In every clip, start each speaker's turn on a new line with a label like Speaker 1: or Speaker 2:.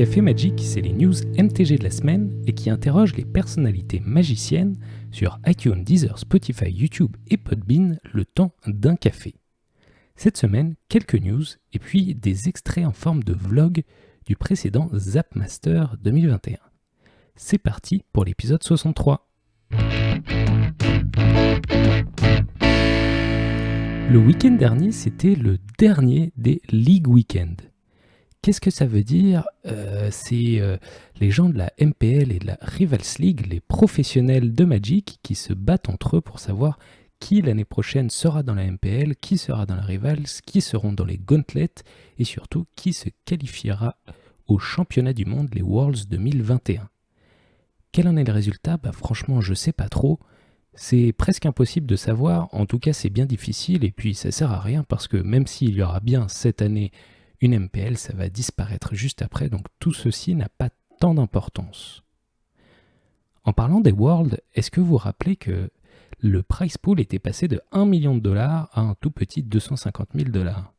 Speaker 1: Café Magic, c'est les news MTG de la semaine et qui interrogent les personnalités magiciennes sur iTunes, Deezer, Spotify, YouTube et Podbean le temps d'un café. Cette semaine, quelques news et puis des extraits en forme de vlog du précédent Zapmaster 2021. C'est parti pour l'épisode 63. Le week-end dernier, c'était le dernier des League Weekend. Qu'est-ce que ça veut dire ? C'est les gens de la MPL et de la Rivals League, les professionnels de Magic, qui se battent entre eux pour savoir qui l'année prochaine sera dans la MPL, qui sera dans la Rivals, qui seront dans les Gauntlets et surtout qui se qualifiera au championnat du monde, les Worlds 2021. Quel en est le résultat ? Franchement, je sais pas trop. C'est presque impossible de savoir, en tout cas c'est bien difficile et puis ça sert à rien parce que même s'il y aura bien cette année une MPL, ça va disparaître juste après, donc tout ceci n'a pas tant d'importance. En parlant des Worlds, est-ce que vous vous rappelez que le prize pool était passé de 1 million de dollars à un tout petit 250 000 dollars ?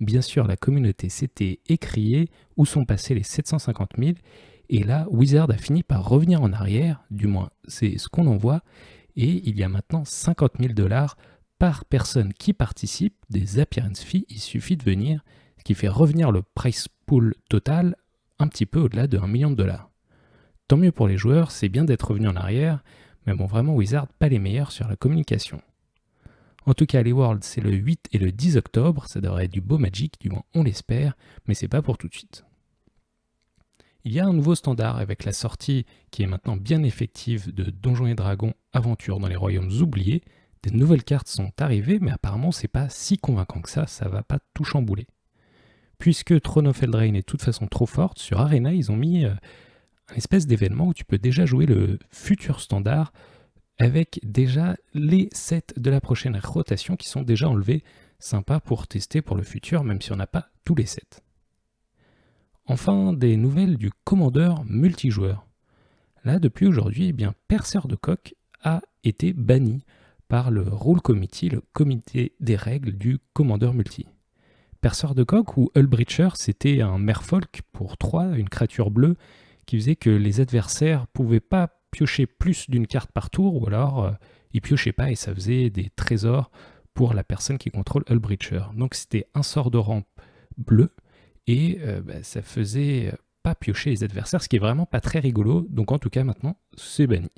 Speaker 1: Bien sûr, la communauté s'était écriée où sont passés les 750 000, et là, Wizard a fini par revenir en arrière, du moins c'est ce qu'on en voit, et il y a maintenant 50 000 dollars par personne qui participe, des appearance fees, il suffit de venir, ce qui fait revenir le price pool total un petit peu au-delà de 1 million de dollars. Tant mieux pour les joueurs, c'est bien d'être revenu en arrière, mais bon, vraiment Wizard, pas les meilleurs sur la communication. En tout cas, les Worlds, c'est le 8 et le 10 octobre, ça devrait être du beau Magic, du moins on l'espère, mais c'est pas pour tout de suite. Il y a un nouveau standard avec la sortie qui est maintenant bien effective de Donjons et Dragons Aventure dans les Royaumes Oubliés. Des nouvelles cartes sont arrivées, mais apparemment c'est pas si convaincant que ça va pas tout chambouler. Puisque Throne of Eldraine est de toute façon trop forte, sur Arena ils ont mis un espèce d'événement où tu peux déjà jouer le futur standard avec déjà les sets de la prochaine rotation qui sont déjà enlevés. Sympa pour tester pour le futur, même si on n'a pas tous les sets. Enfin, des nouvelles du commandeur multijoueur. Là, depuis aujourd'hui, Perceur de Coq a été banni par le Rule Committee, le comité des règles du commandeur multi. Perceur de Coq ou Hullbreacher, c'était un merfolk pour 3, une créature bleue, qui faisait que les adversaires pouvaient pas piocher plus d'une carte par tour, ou alors ils piochaient pas et ça faisait des trésors pour la personne qui contrôle Hullbreacher. Donc c'était un sort de rampe bleu, et ça faisait pas piocher les adversaires, ce qui est vraiment pas très rigolo, donc en tout cas maintenant, c'est banni.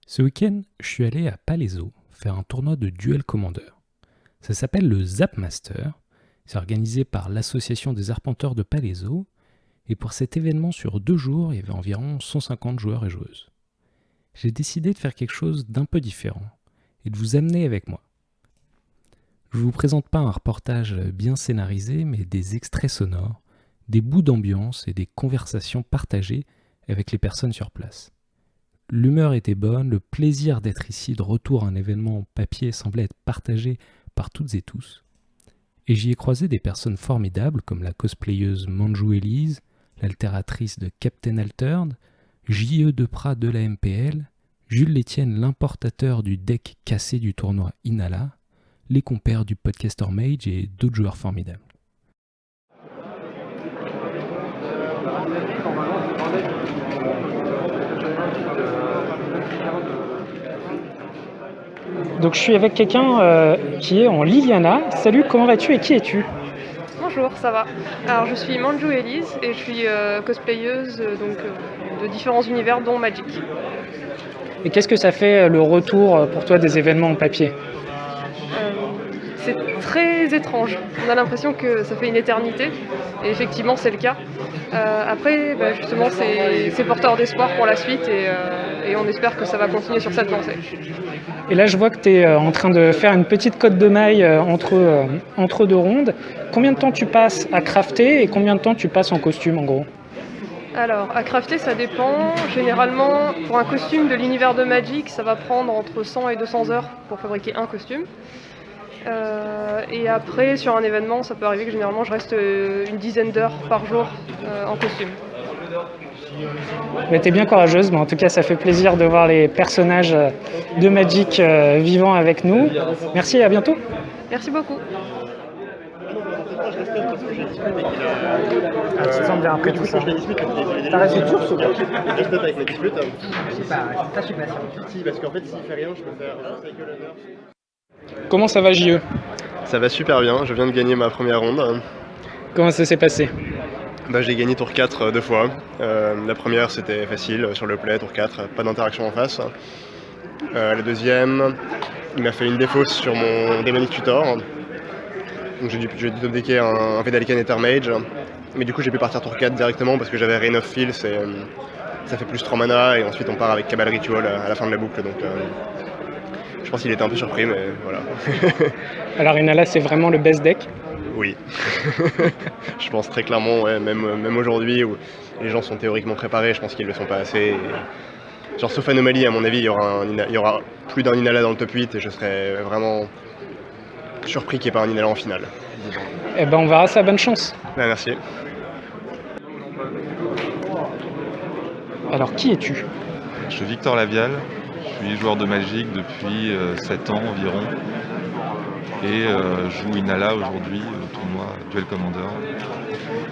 Speaker 1: Ce week-end, je suis allé à Palaiso faire un tournoi de Duel Commander. Ça s'appelle le Zapmaster, c'est organisé par l'association des arpenteurs de Palaiso, et pour cet événement sur 2 jours, il y avait environ 150 joueurs et joueuses. J'ai décidé de faire quelque chose d'un peu différent, et de vous amener avec moi. Je ne vous présente pas un reportage bien scénarisé, mais des extraits sonores, des bouts d'ambiance et des conversations partagées avec les personnes sur place. L'humeur était bonne, le plaisir d'être ici de retour à un événement papier semblait être partagé par toutes et tous. Et j'y ai croisé des personnes formidables comme la cosplayeuse Manjou Elise, l'altératrice de Captain Altered, J.E. Deprat de la MPL, Jules Létienne, l'importateur du deck cassé du tournoi Inala, les compères du podcaster Mage et d'autres joueurs formidables.
Speaker 2: Donc je suis avec quelqu'un qui est en Liliana. Salut, comment vas-tu et qui es-tu ?
Speaker 3: Bonjour, ça va. Alors je suis Manjou Elise et je suis cosplayeuse de différents univers dont Magic.
Speaker 2: Et qu'est-ce que ça fait le retour pour toi des événements en papier ?
Speaker 3: C'est très étrange. On a l'impression que ça fait une éternité et effectivement c'est le cas. Après justement c'est porteur d'espoir pour la suite et on espère que ça va continuer sur cette lancée.
Speaker 2: Et là je vois que tu es en train de faire une petite cotte de maille entre 2 rondes. Combien de temps tu passes à crafter et combien de temps tu passes en costume en gros ?
Speaker 3: Alors, à crafter, ça dépend. Généralement, pour un costume de l'univers de Magic, ça va prendre entre 100 et 200 heures pour fabriquer un costume. Et après, sur un événement, ça peut arriver que généralement, je reste une dizaine d'heures par jour en costume.
Speaker 2: T'es bien courageuse, mais en tout cas, ça fait plaisir de voir les personnages de Magic vivant avec nous. Merci et à bientôt.
Speaker 3: Merci beaucoup.
Speaker 2: Ah, tu te sens bien après tout ça. T'as resté dur ce gars.
Speaker 4: Je reste avec ma dispute.
Speaker 5: Je sais pas, ça je suis pas sûr.
Speaker 4: Si, parce qu'en fait, s'il fait rien, je peux faire cycle runner.
Speaker 2: Comment ça va, JE?
Speaker 4: Ça va super bien, je viens de gagner ma première ronde.
Speaker 2: Comment ça s'est passé?
Speaker 4: J'ai gagné tour 4 2 fois. La première c'était facile, sur le play, tour 4, pas d'interaction en face. La deuxième, il m'a fait une défausse sur mon Demonic Tutor. Donc j'ai dû top decker un Vedalken Ether Mage. Mais du coup j'ai pu partir tour 4 directement parce que j'avais Rain of Fields et ça fait plus 3 mana et ensuite on part avec Cabal Ritual à la fin de la boucle. Donc je pense qu'il était un peu surpris mais voilà.
Speaker 2: Alors Inala c'est vraiment le best deck?
Speaker 4: Oui, je pense très clairement, ouais, même aujourd'hui où les gens sont théoriquement préparés, je pense qu'ils ne le sont pas assez. Et... Genre sauf anomalie, à mon avis, il y aura plus d'un Inala dans le top 8 et je serais vraiment surpris qu'il n'y ait pas un Inala en finale.
Speaker 2: Eh ben on verra ça, bonne chance.
Speaker 4: Merci.
Speaker 2: Alors qui es-tu?
Speaker 6: Je suis Victor Lavial, je suis joueur de Magic depuis 7 ans environ. Et je joue Inala aujourd'hui au tournoi Duel Commander.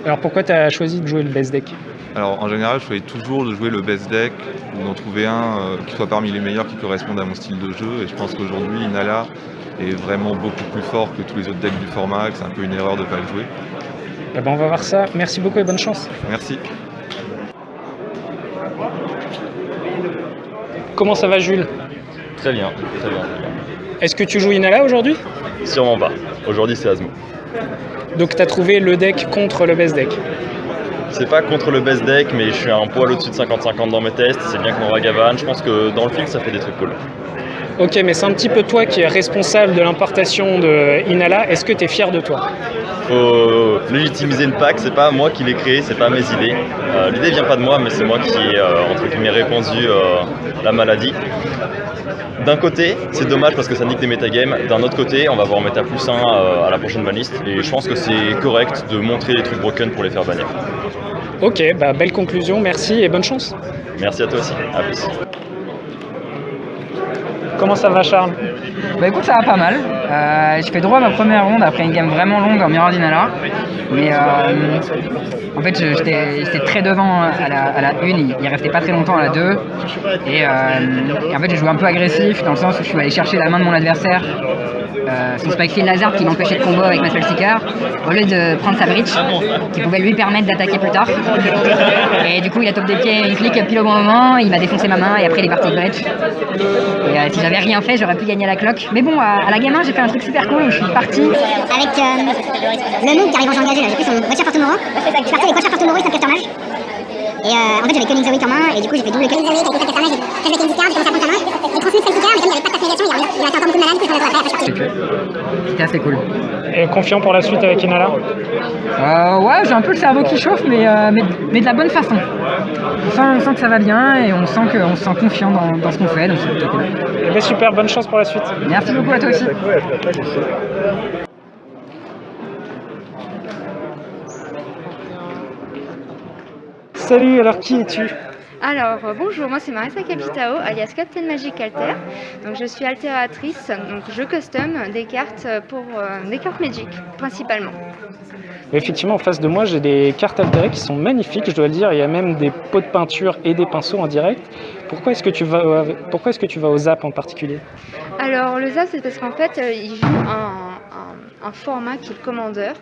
Speaker 2: Alors pourquoi tu as choisi de jouer le best deck?
Speaker 6: Alors en général je choisis toujours de jouer le best deck ou d'en trouver un qui soit parmi les meilleurs qui correspondent à mon style de jeu. Et je pense qu'aujourd'hui Inala est vraiment beaucoup plus fort que tous les autres decks du format, que c'est un peu une erreur de ne pas le jouer.
Speaker 2: Eh ben on va voir ça, merci beaucoup et bonne chance.
Speaker 6: Merci.
Speaker 2: Comment ça va Jules?
Speaker 7: Très bien, très bien.
Speaker 2: Est-ce que tu joues Inala aujourd'hui?
Speaker 7: Sûrement pas. Aujourd'hui, c'est Asmo.
Speaker 2: Donc tu as trouvé le deck contre le best deck?
Speaker 7: C'est pas contre le best deck, mais je suis un poil au-dessus de 50-50 dans mes tests. C'est bien que mon Ragavan. Je pense que dans le field, ça fait des trucs cool.
Speaker 2: Ok, mais c'est un petit peu toi qui es responsable de l'importation de Inala. Est-ce que tu es fier de toi?
Speaker 7: Faut légitimiser le pack. C'est pas moi qui l'ai créé, c'est pas mes idées. L'idée vient pas de moi, mais c'est moi qui ai entre guillemets répandu la maladie. D'un côté, c'est dommage parce que ça nique des metagames. D'un autre côté, on va voir méta plus 1 à la prochaine banliste. Et je pense que c'est correct de montrer les trucs broken pour les faire bannir.
Speaker 2: Ok, bah belle conclusion, merci et bonne chance.
Speaker 7: Merci à toi aussi, à plus.
Speaker 2: Comment ça va Charles?
Speaker 5: Bah écoute, ça va pas mal. Je fais droit à ma première ronde après une game vraiment longue en Mirror d'Inala. Mais en fait, j'étais très devant à la 1, il restait pas très longtemps à la 2. Et en fait, j'ai joué un peu agressif dans le sens où je suis allé chercher la main de mon adversaire. Son Spikefield Lazard qui m'empêchait de combo avec ma Spellseeker, au lieu de prendre sa Breach qui pouvait lui permettre d'attaquer plus tard. Et du coup, il a top des pieds une clique pile au bon moment, il m'a défoncé ma main et après il est parti de Breach. Et si j'avais rien fait, j'aurais pu gagner la cloque. Mais bon, à la game 1, j'ai fait un truc super cool où je suis parti
Speaker 8: avec le move qui arrive en jeu engagé, là j'ai pris son Watcher for Tomorrow. Je suis parti avec Watcher for Tomorrow et Snapcaster Mage. Et en fait j'avais Cunning the Week en main et du coup j'ai fait double Cunning the Week avec Snapcaster Mage, j'ai fait une discard, j'ai commencé à prendre sa main, j'ai transmis Spellseeker mais comme il n'y avait pas de personnalisation, il a resté encore beaucoup de malade, du coup il s'en a après je suis parti.
Speaker 5: C'était assez cool.
Speaker 2: Et confiant pour la suite avec Inala?
Speaker 5: Ouais, j'ai un peu le cerveau qui chauffe, mais de la bonne façon. On sent que ça va bien et on sent se sent confiant dans ce qu'on fait, donc c'est plutôt cool.
Speaker 2: Eh ben super, bonne chance pour la suite.
Speaker 5: Merci beaucoup à toi aussi.
Speaker 2: Salut, alors qui es-tu?
Speaker 9: Alors bonjour, moi c'est Marissa Capitao alias Captain Magic Alter. Donc je suis altératrice, donc je custom des cartes pour des cartes Magic principalement.
Speaker 2: Effectivement, en face de moi, j'ai des cartes altérées qui sont magnifiques, je dois le dire. Il y a même des pots de peinture et des pinceaux en direct. Pourquoi est-ce que tu vas au Zap en particulier?
Speaker 9: Alors le Zap, c'est parce qu'en fait, il joue un format qui est le Commander.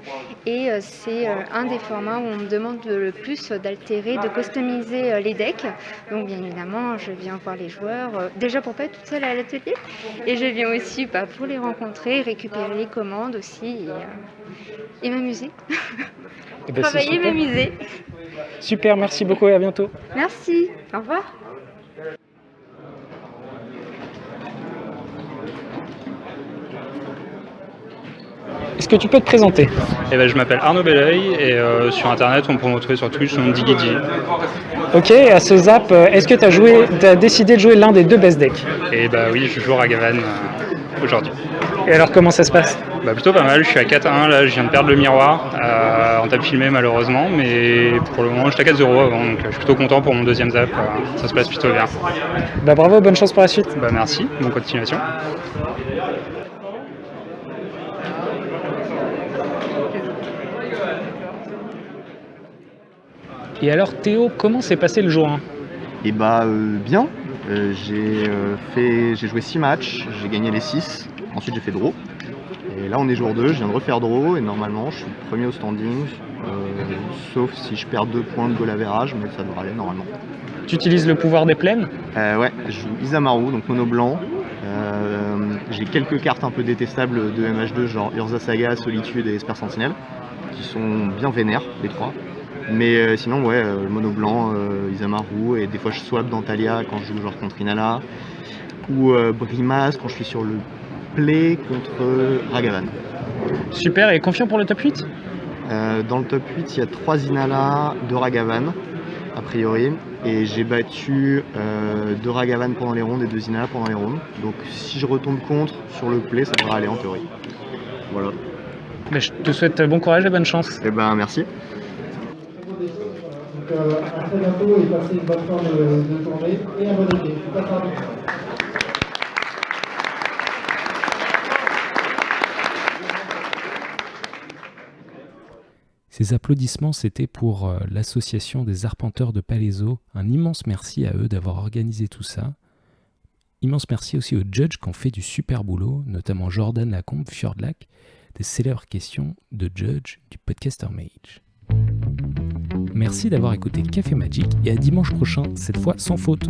Speaker 9: Et c'est un des formats où on me demande le plus d'altérer, de customiser les decks. Donc bien évidemment, je viens voir les joueurs, déjà pour pas être toute seule à l'atelier. Et je viens aussi pour les rencontrer, récupérer les commandes aussi et m'amuser.
Speaker 2: Eh ben,
Speaker 9: Travailler,
Speaker 2: super.
Speaker 9: m'amuser.
Speaker 2: Super, merci beaucoup et à bientôt.
Speaker 9: Merci, au revoir.
Speaker 2: Est-ce que tu peux te présenter?
Speaker 10: Eh ben, je m'appelle Arnaud Belleuil et sur internet on peut me retrouver sur Twitch sur Diggy.
Speaker 2: Ok, à ce Zap, est-ce que tu as décidé de jouer l'un des deux best decks?
Speaker 10: Et bah oui, je joue Ragavan aujourd'hui.
Speaker 2: Et alors comment ça se passe?
Speaker 10: Bah plutôt pas mal, je suis à 4-1, là je viens de perdre le miroir en table filmée malheureusement, mais pour le moment j'étais à 4-0 avant, donc je suis plutôt content pour mon deuxième Zap, ça se passe plutôt bien.
Speaker 2: Bah bravo, bonne chance pour la suite.
Speaker 10: Bah merci, bonne continuation.
Speaker 2: Et alors Théo, comment s'est passé le jour 1?
Speaker 11: Et bien. J'ai joué 6 matchs, j'ai gagné les 6. Ensuite j'ai fait draw. Et là on est jour 2, je viens de refaire draw et normalement je suis premier au standing. Sauf si je perds 2 points de goal average, mais ça devrait aller normalement.
Speaker 2: Tu utilises le pouvoir des plaines?
Speaker 11: Ouais, je joue Isamaru, donc mono blanc. J'ai quelques cartes un peu détestables de MH2, genre Urza Saga, Solitude et Esper Sentinelle, qui sont bien vénères, les 3. Mais sinon, ouais, mono blanc, Isamaru, et des fois je swap dans Talia quand je joue genre contre Inala, ou Brimas quand je suis sur le play contre Ragavan.
Speaker 2: Super, et confiant pour le top 8?
Speaker 11: Dans le top 8, il y a 3 Inala, 2 Ragavan, a priori, et j'ai battu 2 Ragavan pendant les rondes et 2 Inala pendant les rondes. Donc si je retombe contre sur le play, ça devrait aller en théorie. Voilà.
Speaker 2: Mais je te souhaite bon courage et bonne chance.
Speaker 11: Eh ben merci.
Speaker 12: Donc à très bientôt et passez une bonne fin de journée et un bon été.
Speaker 1: Ces applaudissements, c'était pour l'association des arpenteurs de Palaiseau. Un immense merci à eux d'avoir organisé tout ça. Immense merci aussi aux judges qui ont fait du super boulot, notamment Jordan Lacombe, Fjordlac, des célèbres questions de judge du Podcaster Mage. Merci d'avoir écouté Café Magic et à dimanche prochain, cette fois sans faute.